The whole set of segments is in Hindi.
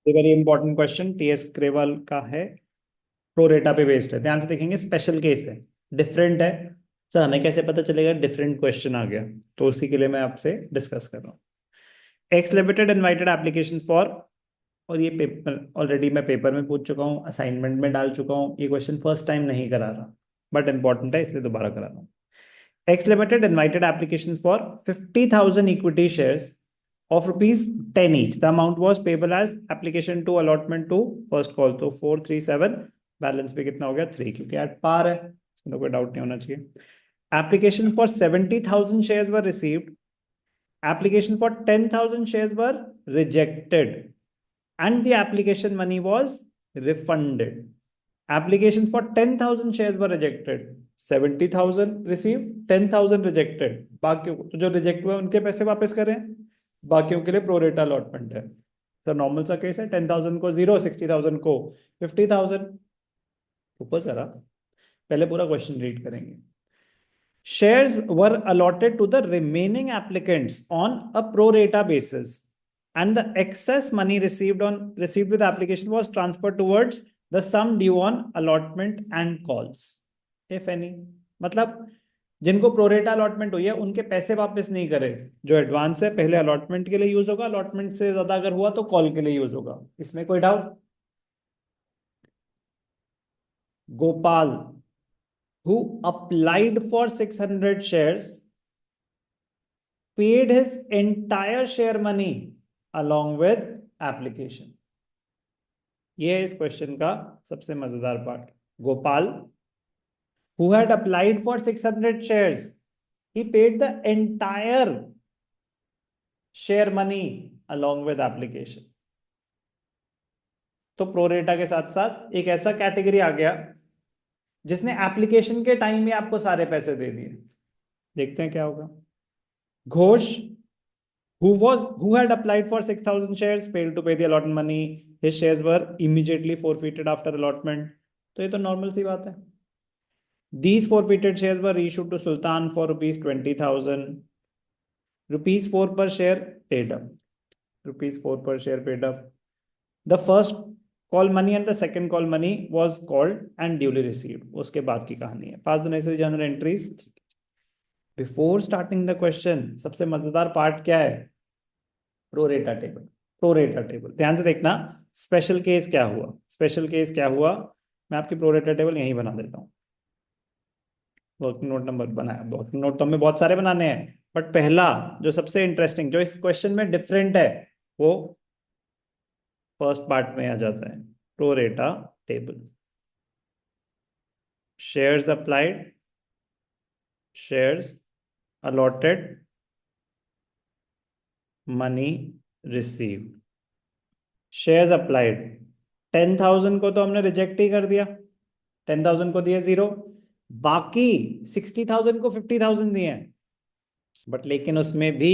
Very important question TS Grewal का है। प्रोरेटा पे बेस्ड है, ध्यान से देखेंगे। स्पेशल केस है, डिफरेंट है। सर हमें कैसे पता चलेगा डिफरेंट क्वेश्चन आ गया? तो उसी के लिए मैं आपसे डिस्कस कर रहा हूँ। X limited invited application for, और ये पेपर ऑलरेडी मैं पेपर में पूछ चुका हूँ, असाइनमेंट में डाल चुका हूँ। ये क्वेश्चन फर्स्ट टाइम नहीं करा रहा, बट इंपॉर्टेंट है इसलिए दोबारा करा रहा हूँ। X Limited invited applications for 50,000 equity shares of rupees 10 each. The amount was payable as application to allotment to first call. तो 437, बैलेंस भी कितना हो गया 3, क्योंकि एट पार है, इसमें तो कोई डाउट नहीं होना चाहिए। Applications for 70,000 shares were received. Application for 10,000 shares were rejected, and the application money was refunded. Applications for 10,000 shares were rejected. 70,000 received, 10,000 rejected. बाकियों तो जो रिजेक्ट हुए उनके पैसे वापस करें, बाकियों के लिए प्रोरेटा अलॉटमेंट है। तो नॉर्मल सा केस है, 10,000 को 0, 60,000 को 50,000। ऊपर जरा पहले पूरा क्वेश्चन रीड करेंगे। Shares were allotted to the remaining applicants on a pro rata basis, and the excess money received with the application was transferred towards the sum due on allotment and calls, if any. मतलब जिनको प्रोरेटा अलॉटमेंट हुई है उनके पैसे वापस नहीं करे। जो एडवांस है पहले अलॉटमेंट के लिए यूज होगा, अलॉटमेंट से ज्यादा अगर हुआ तो कॉल के लिए यूज होगा। इसमें कोई doubt? Gopal, who applied for 600 shares, paid his entire share money along with application. ये है इस क्वेश्चन का सबसे मजेदार part. Gopal, who had applied for 600 shares, he paid the entire share money along with application. तो प्रोरेटा के साथ साथ एक ऐसा कैटेगरी आ गया जिसने एप्लीकेशन के टाइम में आपको सारे पैसे दे दिए। देखते हैं क्या होगा। Ghosh, who had applied for 6,000 shares, failed to pay the allotment money, his shares were immediately forfeited after allotment. तो ये तो नॉर्मल सी बात है। These forfeited shares were issued to Sultan for rupees 20,000. Rupees 4 per share paid up. Rupees 4 per share paid up. The first call money and the second call money was called and duly received. उसके बाद की कहानी है। Pass the necessary journal entries. Before starting the question, सबसे मजेदार पार्ट क्या है? Pro rata table. प्रोरेटा टेबल ध्यान से देखना। स्पेशल केस क्या हुआ, स्पेशल केस क्या हुआ, मैं आपकी प्रोरेटा टेबल यहीं बना देता हूँ। वर्किंग नोट नंबर बनाया, वर्किंग नोट तो हमें बहुत सारे बनाने हैं, बट पहला जो सबसे इंटरेस्टिंग, जो इस क्वेश्चन में डिफरेंट है, वो फर्स्ट पार्ट में आ जाता है। Pro rata table. Shares applied, shares allotted, money received. Shares applied, 10,000 को तो हमने रिजेक्ट ही कर दिया, 10,000 को दिए 0, बाकी 60,000 को 50,000 दिए हैं। बट लेकिन उसमें भी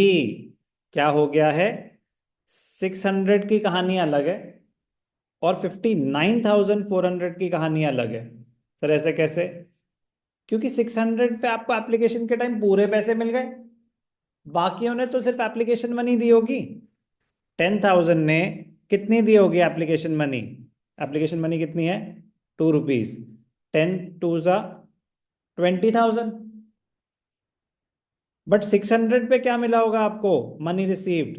क्या हो गया है, 600 की कहानी अलग है और 59,400 की कहानी अलग है। सर ऐसे कैसे? क्योंकि 600 पे आपको एप्लीकेशन के टाइम पूरे पैसे मिल गए, बाकियों ने तो सिर्फ एप्लीकेशन मनी दी होगी। 10,000 ने कितनी दी होगी एप्लीकेशन मनी? एप्लीकेशन मनी कितनी है? ₹2। 10 2 20,000। बट 600 पे क्या मिला होगा आपको? Money received,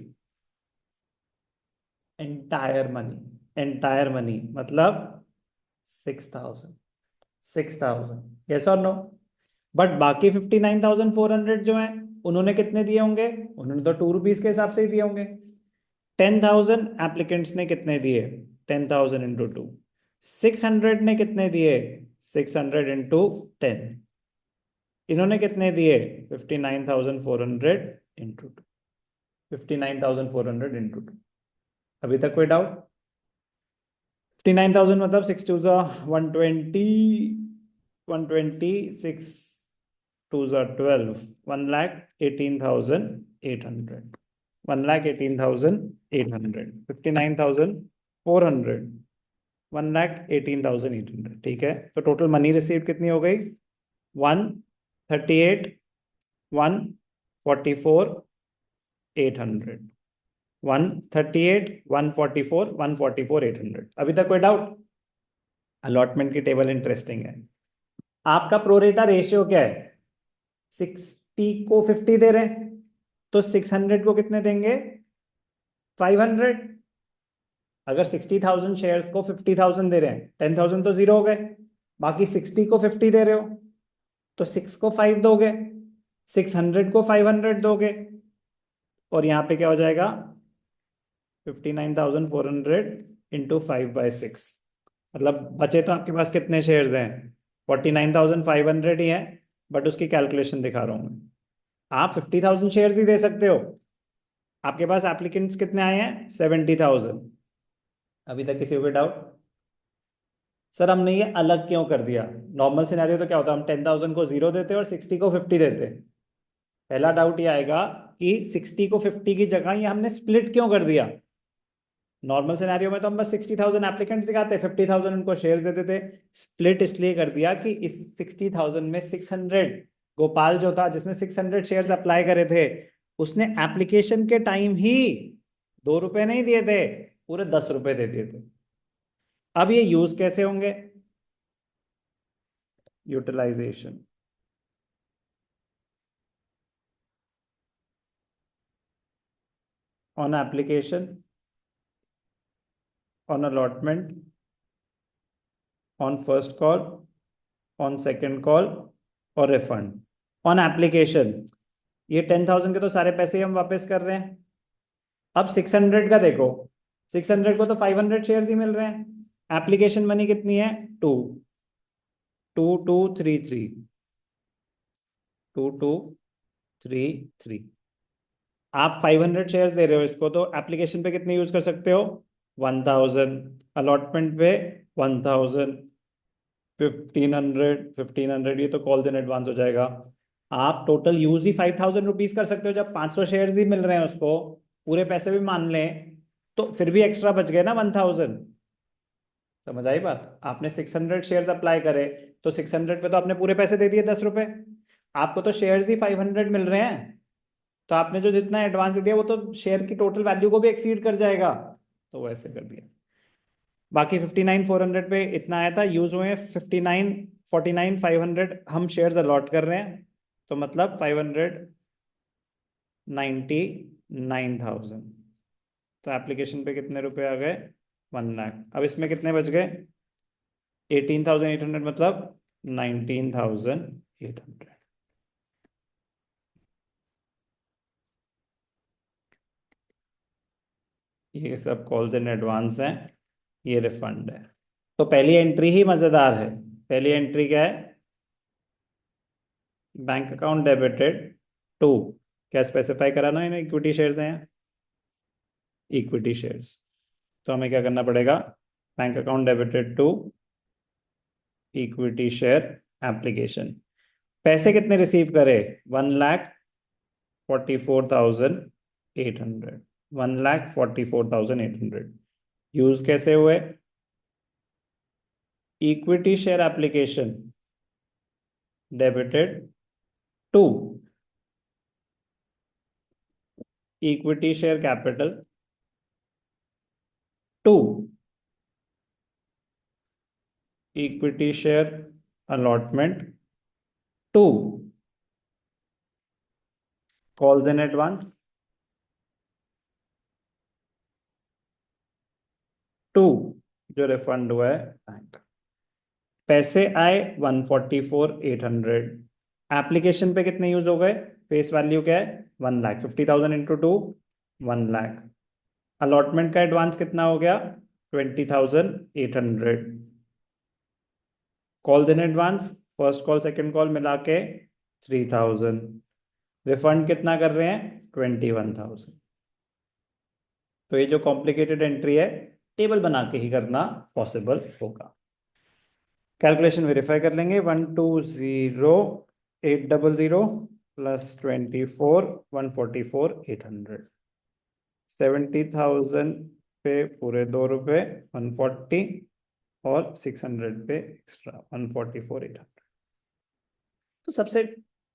entire money. Entire money मतलब 6,000। 6,000, यस और नो? बट बाकी 59,400 जो है, उन्होंने कितने दिए होंगे? उन्होंने तो ₹2 के हिसाब से ही दिए होंगे। 10,000 एप्लीकेंट्स ने कितने दिए? 10,000 इंटू 2। 600 ने कितने दिए? 600 इंटू 10। इन्होंने कितने दिए? 59,400 इंटू 2। 59,400 इंटू 2। अभी तक कोई डाउट? 59,000 मतलब 6 2 120, 120 6 2 12, 1,18,800। 1,18,800, 59,400, 1,18,800। ठीक है, तो टोटल मनी रिसीव कितनी हो गई? 138, 144, 800। 138, 144, 144, 800। अभी तक कोई डाउट? अलॉटमेंट की टेबल इंटरेस्टिंग है। आपका प्रोरेटा रेशियो क्या है? 60 को 50 दे रहे हैं, तो 600 को कितने देंगे? 500। अगर 60,000 शेयर्स को 50,000 दे रहे हैं, 10,000 तो जीरो हो गए, बाकी 60 को 50 दे रहे हो तो 6 को 5 दोगे, 600 को 500 दोगे, और यहाँ पे क्या हो जाएगा? 59,400 इंटू 5/6। मतलब बचे तो आपके पास कितने शेयर्स हैं? 49,500 ही है, बट उसकी कैलकुलेशन दिखा रहा हूँ मैं। आप 50,000 शेयर्स ही दे सकते हो। आपके पास एप्लीकेंट्स कितने आए हैं? 70,000। अभी तक किसी को डाउट? सर हमने ये अलग क्यों कर दिया? नॉर्मल सिनेरियो तो क्या होता है, हम 10,000 को जीरो देते और 60 को 50 देते। पहला डाउट ये आएगा कि 60 को 50 की जगह ये हमने स्प्लिट क्यों कर दिया? नॉर्मल सिनेरियो में तो हम बस 60,000 एप्लीकेंट्स दिखाते, 50,000 उनको शेयर देते थे। स्प्लिट इसलिए कर दिया कि इस 60,000 में 600, गोपाल जो था जिसने 600 शेयर्स अप्लाई करे थे, उसने एप्लीकेशन के टाइम ही 2 रुपए नहीं दिए थे, पूरे 10 रुपए दे दिए थे। अब ये यूज कैसे होंगे? Utilisation on application, on allotment, on first call, on second call और रिफंड। ऑन एप्लीकेशन ये 10,000 के तो सारे पैसे हम वापस कर रहे हैं। अब 600 का देखो, 600 को तो 500 शेयर्स ही मिल रहे हैं। एप्लीकेशन मनी कितनी है? 2, 2233, 2233। आप 500 शेयर्स दे रहे हो इसको, तो एप्लीकेशन पे कितने यूज कर सकते हो? 1,000। अलॉटमेंट पे 1,000, 1,500, 1,500 ये तो कॉल्स इन एडवांस हो जाएगा। आप टोटल यूज ही 5,000 रुपीज कर सकते हो। जब 500 शेयर्स ही मिल रहे हैं उसको, पूरे पैसे भी मान लें, तो फिर भी एक्स्ट्रा बच गए ना 1,000। समझ आई बात? आपने 600 शेयर्स अप्लाई करे, तो 600 पे तो आपने पूरे पैसे दे दिए 10 रुपए। आपको तो शेयर्स ही 500 मिल रहे हैं, तो आपने जो जितना एडवांस दे दिया वो तो शेयर की टोटल वैल्यू को भी एक्सीड कर जाएगा, तो वैसे कर दिया। बाकी 59,400 पे इतना आया था, यूज हुए 49 हम शेयर्स अलॉट कर रहे हैं, तो मतलब 599,000। तो एप्लीकेशन पे कितने रुपए आ गए? 1 लाख। अब इसमें कितने बच गए? 18,800, मतलब 19,800। ये सब कॉल्स इन एडवांस हैं, ये रिफंड है। तो पहली एंट्री ही मजेदार है। पहली एंट्री क्या है? बैंक अकाउंट डेबिटेड टू, क्या स्पेसिफाई करा ना, इन्हें इक्विटी शेयर्स हैं, इक्विटी शेयर्स। तो हमें क्या करना पड़ेगा? Bank account debited to equity share application. पैसे कितने रिसीव करे? 1,44,800, 1,44,800। यूज कैसे हुए? Equity share application debited to equity share capital to equity share allotment to calls in advance to जो रिफंड हुआ है बैंक। पैसे आए 144,800। एप्लीकेशन पे कितने यूज हो गए? फेस वैल्यू क्या है? 1 lakh. 50,000 into two, 1 lakh. Allotment का एडवांस कितना हो गया? 20,800। Calls in advance first call second call मिला के 3,000। रिफंड कितना कर रहे हैं? 21,000। तो ये जो कॉम्प्लिकेटेड एंट्री है, टेबल बना के ही करना पॉसिबल होगा। कैलकुलेशन वेरीफाई कर लेंगे। 120,800 प्लस 24,144,800। 70,000 पे पूरे 2 रुपए 140, और 600 पे एक्स्ट्रा 144,800। तो सबसे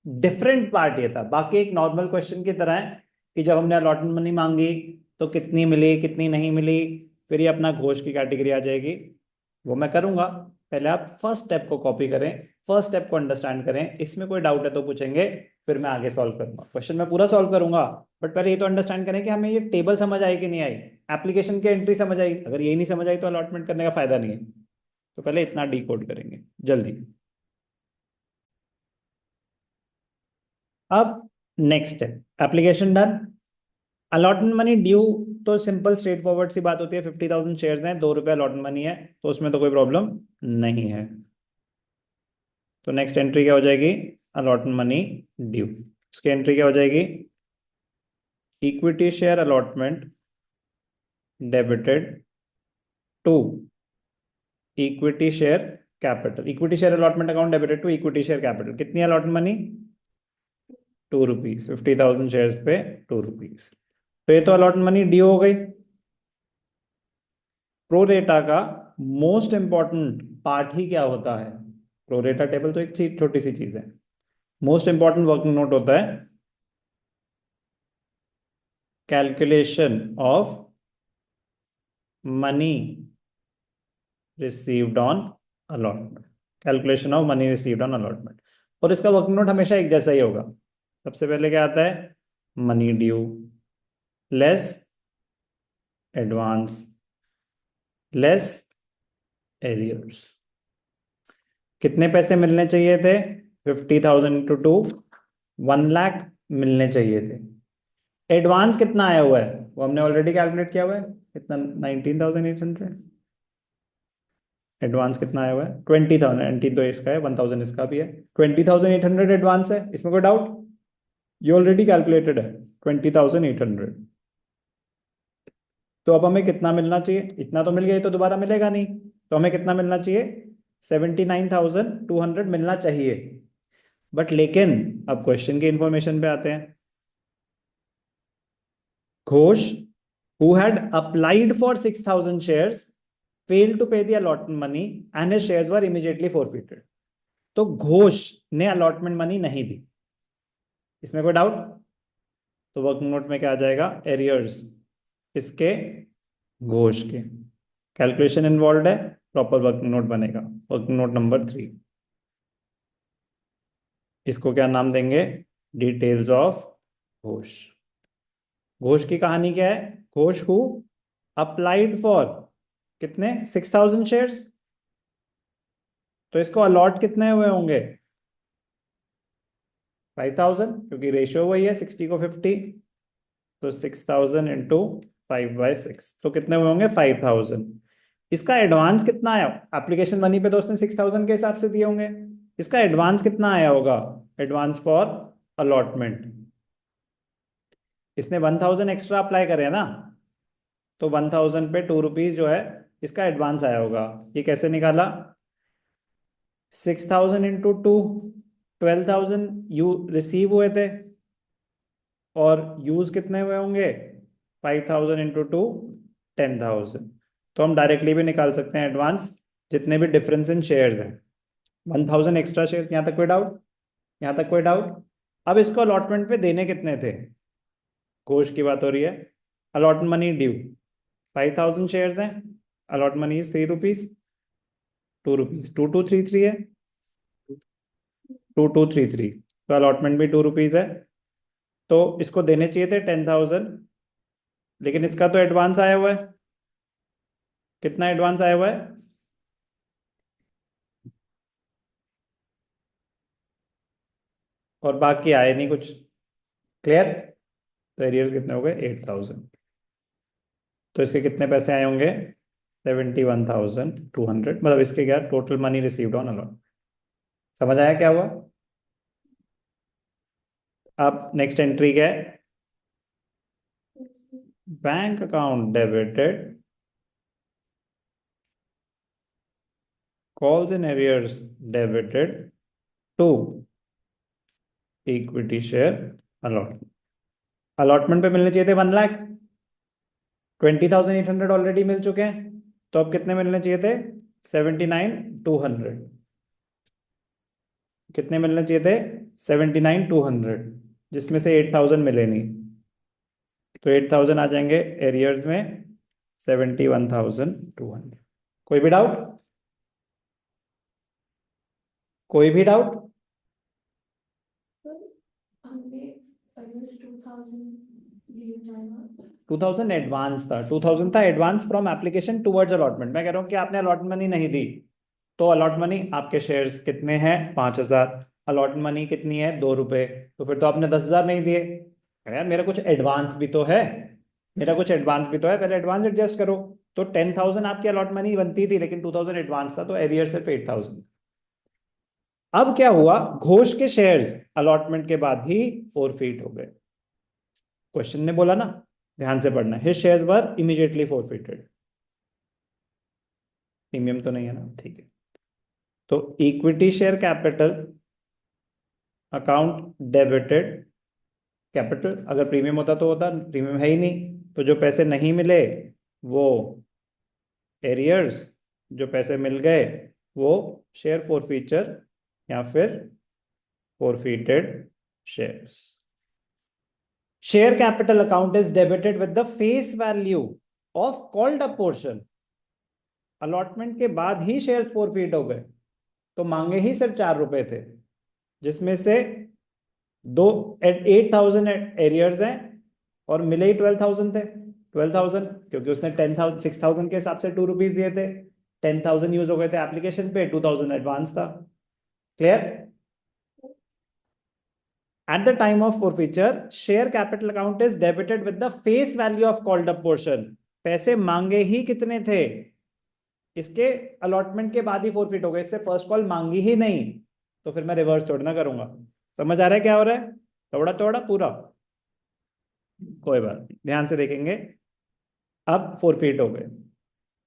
डिफरेंट पार्ट ये था। बाकी एक नॉर्मल क्वेश्चन की तरह है कि जब हमने अलॉटमेंट मनी मांगी तो कितनी मिली कितनी नहीं मिली, फिर ये अपना घोष की कैटेगरी आ जाएगी, वो मैं करूंगा। पहले आप फर्स्ट स्टेप को कॉपी करें, फर्स्ट स्टेप को अंडरस्टैंड करें, इसमें कोई डाउट है तो पूछेंगे, फिर मैं आगे सॉल्व करूंगा। क्वेश्चन मैं पूरा सॉल्व करूंगा, बट पहले ये तो अंडरस्टैंड करें कि हमें ये टेबल समझ आई कि नहीं आई, एप्लीकेशन की एंट्री समझ आई। अगर यही नहीं समझ आई तो अलॉटमेंट करने का फायदा नहीं है। तो पहले इतना डीकोड करेंगे जल्दी। अब नेक्स्ट है application done. Allotment money due, तो सिंपल स्ट्रेट फॉरवर्ड सी बात होती है, 50,000 शेयर्स हैं, 2 रुपये अलॉटमेंट मनी है, तो उसमें तो कोई प्रॉब्लम नहीं है। तो नेक्स्ट एंट्री क्या हो जाएगी, अलॉटमेंट मनी ड्यू। उसकी एंट्री क्या हो जाएगी, equity share allotment debited to equity share capital. Equity share allotment account debited to equity share capital. कितनी अलॉटमेंट मनी, 2 रुपीज, 50,000 शेयर्स पे 2 रुपीज। तो ये तो अलॉटमेंट मनी ड्यू हो गई। प्रोरेटा का मोस्ट इंपॉर्टेंट पार्ट ही क्या होता है, प्रोरेटा टेबल तो एक चीज, छोटी सी चीज है, मोस्ट इंपॉर्टेंट वर्किंग नोट होता है calculation of money received on allotment. Calculation of money received on allotment, और इसका वर्किंग नोट हमेशा एक जैसा ही होगा। सबसे पहले क्या आता है, money due less advance less arrears. कितने पैसे मिलने चाहिए थे, 50,000 इंटू 2, 1 लाख मिलने चाहिए थे। एडवांस कितना आया हुआ है वो हमने ऑलरेडी कैलकुलेट किया हुआ है, कितना, 19,800। एडवांस कितना आया हुआ है, 20,000, 19 तो इसका है, 1,000 इसका भी है, 20,800 एडवांस है, इसमें कोई डाउट, ये ऑलरेडी कैलकुलेटेड है, 20,800। तो अब हमें कितना मिलना चाहिए, इतना तो मिल गया, ये तो दोबारा मिलेगा नहीं, तो हमें कितना मिलना चाहिए, 79,200 मिलना चाहिए। बट लेकिन अब क्वेश्चन की इंफॉर्मेशन पे आते हैं। Ghosh who had applied for 6,000 shares failed to pay the allotment money and his shares were immediately forfeited। तो घोष ने अलॉटमेंट मनी नहीं दी, इसमें कोई डाउट। तो वर्किंग नोट में क्या आ जाएगा, एरियर्स, इसके, घोष के। कैलकुलेशन इन्वॉल्व है, प्रॉपर वर्किंग नोट बनेगा, वर्किंग नोट नंबर 3। इसको क्या नाम देंगे, डिटेल्स ऑफ घोष। घोष की कहानी क्या है, घोष हु अप्लाइड फॉर कितने, 6,000 शेयर्स, तो इसको अलॉट कितने हुए होंगे, 5,000, क्योंकि रेशियो वही है 60 को 50। तो 6,000 इंटू 5/6, तो कितने हुए होंगे, 5,000। इसका एडवांस कितना आया, एप्लीकेशन मनी पे तो उसने 6,000 के हिसाब से दिए होंगे, इसका एडवांस कितना आया होगा, एडवांस फॉर अलॉटमेंट, इसने 1,000 एक्स्ट्रा अप्लाई करे ना, तो 1,000 पे 2 रुपीज जो है इसका एडवांस आया होगा। ये कैसे निकाला, 6,000 इंटू 2, 12,000 यू रिसीव हुए थे, और यूज कितने हुए होंगे, 5,000 इंटू 2, 10,000। तो हम डायरेक्टली भी निकाल सकते हैं एडवांस, जितने भी डिफरेंस इन शेयर्स हैं, 1,000 एक्स्ट्रा शेयर्स। यहाँ तक कोई डाउट, यहाँ तक कोई डाउट। अब इसको अलॉटमेंट पे देने कितने थे, घोष की बात हो रही है, अलॉटमेंट मनी ड्यू, 5,000 शेयर्स हैं, allot money is 3 rupees, 2 rupees, 2,233 है, 2,233, तो अलॉटमेंट भी 2 रुपीज है। तो इसको देने चाहिए थे 10,000, लेकिन इसका तो एडवांस आया हुआ है, कितना एडवांस आया हुआ है, और बाकी आए नहीं कुछ, क्लियर। तो एरियर्स कितने हो गए, 8,000। तो इसके कितने पैसे आए होंगे, 71,200, मतलब इसके क्या, total money received on allot. समझ आया क्या हुआ। अब नेक्स्ट एंट्री क्या है, bank account debited, calls in arrears debited to equity share allotment. Allotment पे मिलने चाहिए थे 1 लाख, 20,800 ऑलरेडी मिल चुके हैं, तो अब कितने मिलने चाहिए थे, 79,200। कितने मिलने चाहिए थे, 79,200, जिसमें से 8,000 मिले नहीं। तो 8,000 आ जाएंगे एरियर्स में, 71,200। कोई भी डाउट? कोई भी डाउट? हमें 2000 एडवांस था, 2000 था advance from application towards allotment. मैं कह रहा हूँ कि आपने अलॉट मनी नहीं दी, तो अलॉट मनी आपके शेयर्स कितने हैं? 5,000। अलॉट मनी कितनी है? 2 रुपए। तो फिर तो आपने 10,000 नहीं दिए। अरे यार, मेरा कुछ एडवांस भी तो है, मेरा कुछ एडवांस भी तो है, पहले एडवांस एडजस्ट करो। तो 10,000 आपकी अलॉट मनी बनती थी, लेकिन 2,000 एडवांस था, तो एरियर सिर्फ 8,000। अब क्या हुआ? घोष के शेयर्स अलॉटमेंट के बाद ही फोरफीट हो गए। क्वेश्चन ने बोला ना, ध्यान से पढ़ना, हिज शेयर्स वर इमीडिएटली फोरफिटेड। प्रीमियम तो नहीं है ना, ठीक है। तो equity share capital account debited. Capital अगर प्रीमियम होता तो होता, प्रीमियम है ही नहीं, तो जो पैसे नहीं मिले वो एरियर्स, जो पैसे मिल गए वो शेयर फॉरफीचर या फिर forfeited shares. Share capital account is debited with the face value of called up portion. Allotment के बाद ही शेयर्स फॉरफीट हो गए, तो मांगे ही सिर्फ 4 रुपए थे, जिसमें से 8,000 एरियर्स हैं और मिले ही 12,000 थे। 12,000 क्योंकि उसने 10,000 6,000 के हिसाब से 2 रुपीज दिए थे, 10,000 यूज हो गए थे एप्लीकेशन पे, 2,000 एडवांस था। Clear? At the time of forfeiture, share capital account is debited with the face value of called up portion. पैसे मांगे ही कितने थे? इसके अलॉटमेंट के बाद ही फोरफिट हो गए, इससे फर्स्ट कॉल मांगी ही नहीं, तो फिर मैं रिवर्स थोड़ी ना करूंगा। समझ आ रहा है क्या हो रहा है? थोड़ा थोड़ा पूरा, कोई बात नहीं, ध्यान से देखेंगे। अब फोरफिट हो गए,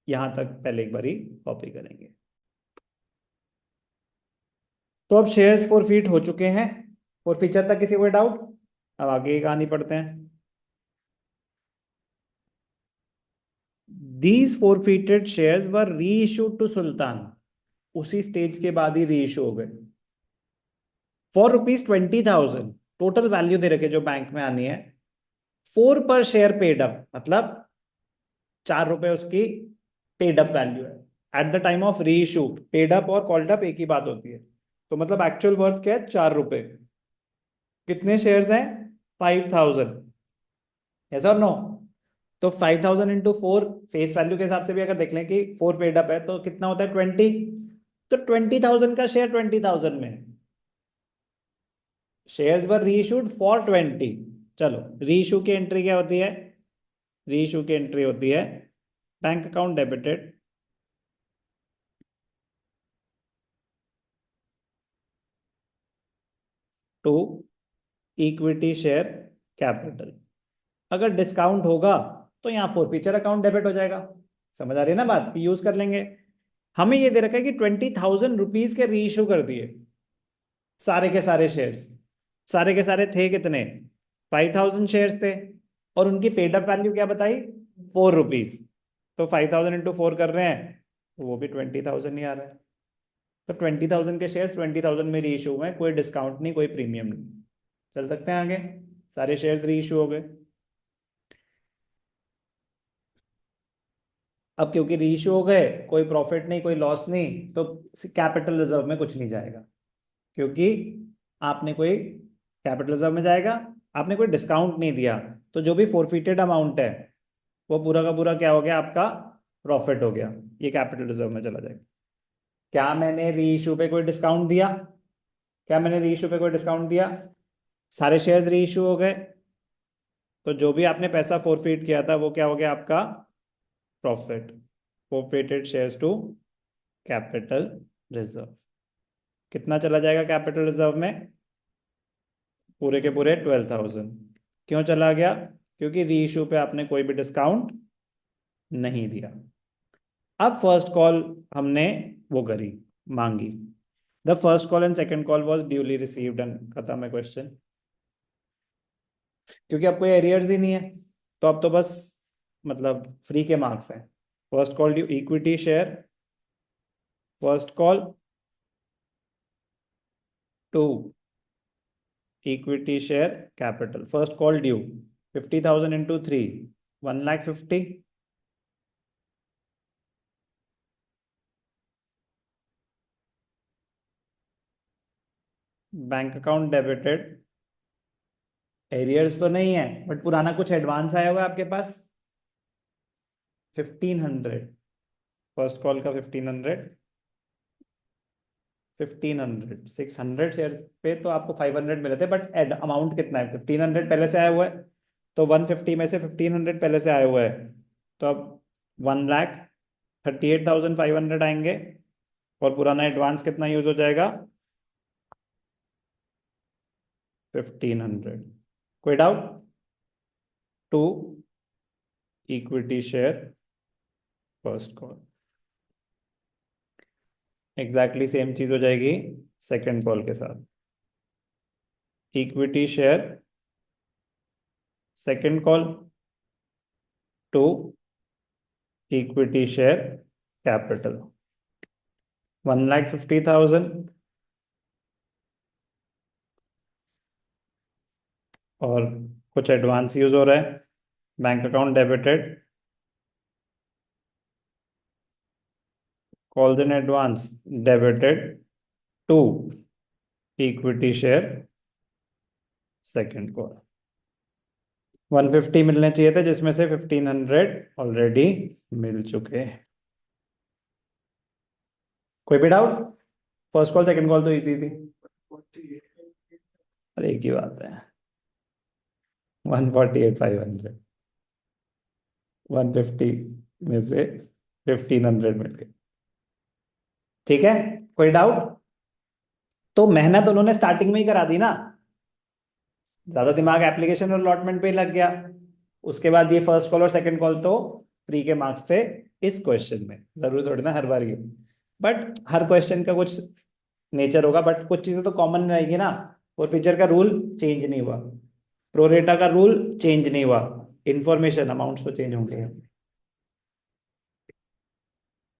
यहां तक पहले एक बारी कॉपी करेंगे। तो अब शेयर्स फोरफिट हो चुके हैं, फोरफीचर तक किसी को डाउट? अब आगे की कहानी पढ़ते हैं। These forfeited shares were reissued to सुल्तान। उसी स्टेज के बाद ही रीइश्यू हो गए फॉर ₹20,000। टोटल वैल्यू दे रखे जो बैंक में आनी है, 4 पर शेयर पेड अप, मतलब 4 रुपए उसकी पेड अप वैल्यू है at the time of reissue. Paid up और कॉल्ड अप एक ही बात होती है, तो मतलब एक्चुअल वर्थ क्या है? 4 रुपए। कितने शेयर्स हैं? 5,000। ऐसा और नो? तो 5,000 इंटू 4, फेस वैल्यू के हिसाब से भी अगर देख लें कि 4 पेड अप है, तो कितना होता है? 20। तो 20,000 का शेयर 20,000 में, शेयर्स वर रीइश्यूड फॉर 20। चलो, रीइश्यू की एंट्री क्या होती है? रीइश्यू की एंट्री होती है bank account debited to equity share capital. अगर डिस्काउंट होगा तो यहाँ फॉरफीचर अकाउंट डेबिट हो जाएगा। समझ आ रही है ना बात? कि यूज कर लेंगे। हमें ये दे रखा है कि 20,000 रुपीज के रीइश्यू कर दिए सारे के सारे शेयर्स। सारे के सारे थे कितने? 5,000 शेयर्स थे, और उनकी पेड अप वैल्यू क्या बताई? 4 रुपीज। तो 5,000 इंटू 4 कर रहे हैं, तो वो भी 20,000 ही आ रहा है। तो 20,000 के शेयर्स 20,000 में री इशू हुए हैं, कोई डिस्काउंट नहीं, कोई प्रीमियम नहीं। चल सकते हैं आगे? सारे शेयर्स री इशू हो गए। अब क्योंकि री इशू हो गए, कोई प्रॉफिट नहीं, कोई लॉस नहीं, तो कैपिटल रिजर्व में कुछ नहीं जाएगा, क्योंकि आपने कोई कैपिटल रिजर्व में जाएगा, आपने कोई डिस्काउंट नहीं दिया, तो जो भी फोरफिटेड अमाउंट है वो पूरा का पूरा क्या हो गया? आपका प्रॉफिट हो गया, ये कैपिटल रिजर्व में चला जाएगा। क्या मैंने री इशू पे कोई डिस्काउंट दिया? क्या मैंने री इशू पे कोई डिस्काउंट दिया? सारे शेयर्स री इशू हो गए, तो जो भी आपने पैसा फोरफिट किया था वो क्या हो गया? आपका profit. Forfeited shares to capital reserve. कितना चला जाएगा कैपिटल रिजर्व में? पूरे के पूरे 12,000। क्यों चला गया? क्योंकि री इशू पे आपने कोई भी डिस्काउंट नहीं दिया। अब फर्स्ट कॉल हमने वो करी, मांगी। The first call and second call was duly received and खत्म है क्वेश्चन। क्योंकि अब कोई एरियर्स ही नहीं है, तो अब तो बस मतलब फ्री के मार्क्स हैं। First call due equity share, first call to equity share capital, first call due. 50,000 into 3, 1,50,000। Bank account debited, arrears तो नहीं है बट पुराना कुछ एडवांस आया हुआ है आपके पास, 1,500। फर्स्ट कॉल का 1,500, 1,500, 600 शेयर पे तो आपको 500 मिले थे, बट एड अमाउंट कितना है, 1,500 पहले से आया हुआ है, तो 150 में से 1,500 पहले से आया हुआ है, तो अब 1,38,500 आएंगे, और पुराना एडवांस कितना यूज हो जाएगा, 1,500। कोई doubt? To equity share first call, exactly same चीज हो जाएगी सेकंड कॉल के साथ। Equity share second call to equity share capital, 1,50,000 और कुछ एडवांस यूज हो रहा है, bank account debited, called in advance debited to equity share second call. 150 मिलने चाहिए थे जिसमें से 1,500 ऑलरेडी मिल चुके हैं। कोई भी doubt? First call second call तो इजी थी, और एक ही बात है, 148,500, 150 में से 1,500 मिल गए। ठीक है, कोई डाउट? तो मेहनत उन्होंने स्टार्टिंग में ही करा दी ना, ज्यादा दिमाग एप्लीकेशन और अलॉटमेंट पे ही लग गया। उसके बाद ये फर्स्ट कॉल और सेकंड कॉल तो फ्री के मार्क्स थे इस क्वेश्चन में, जरूरी थोड़ी ना हर बार ये, बट हर क्वेश्चन का कुछ नेचर होगा, बट कुछ चीजें तो कॉमन रहेगी ना। और फीचर का रूल चेंज नहीं हुआ, प्रोरेटा का रूल चेंज नहीं हुआ, इंफॉर्मेशन अमाउंट्स तो चेंज होंगे।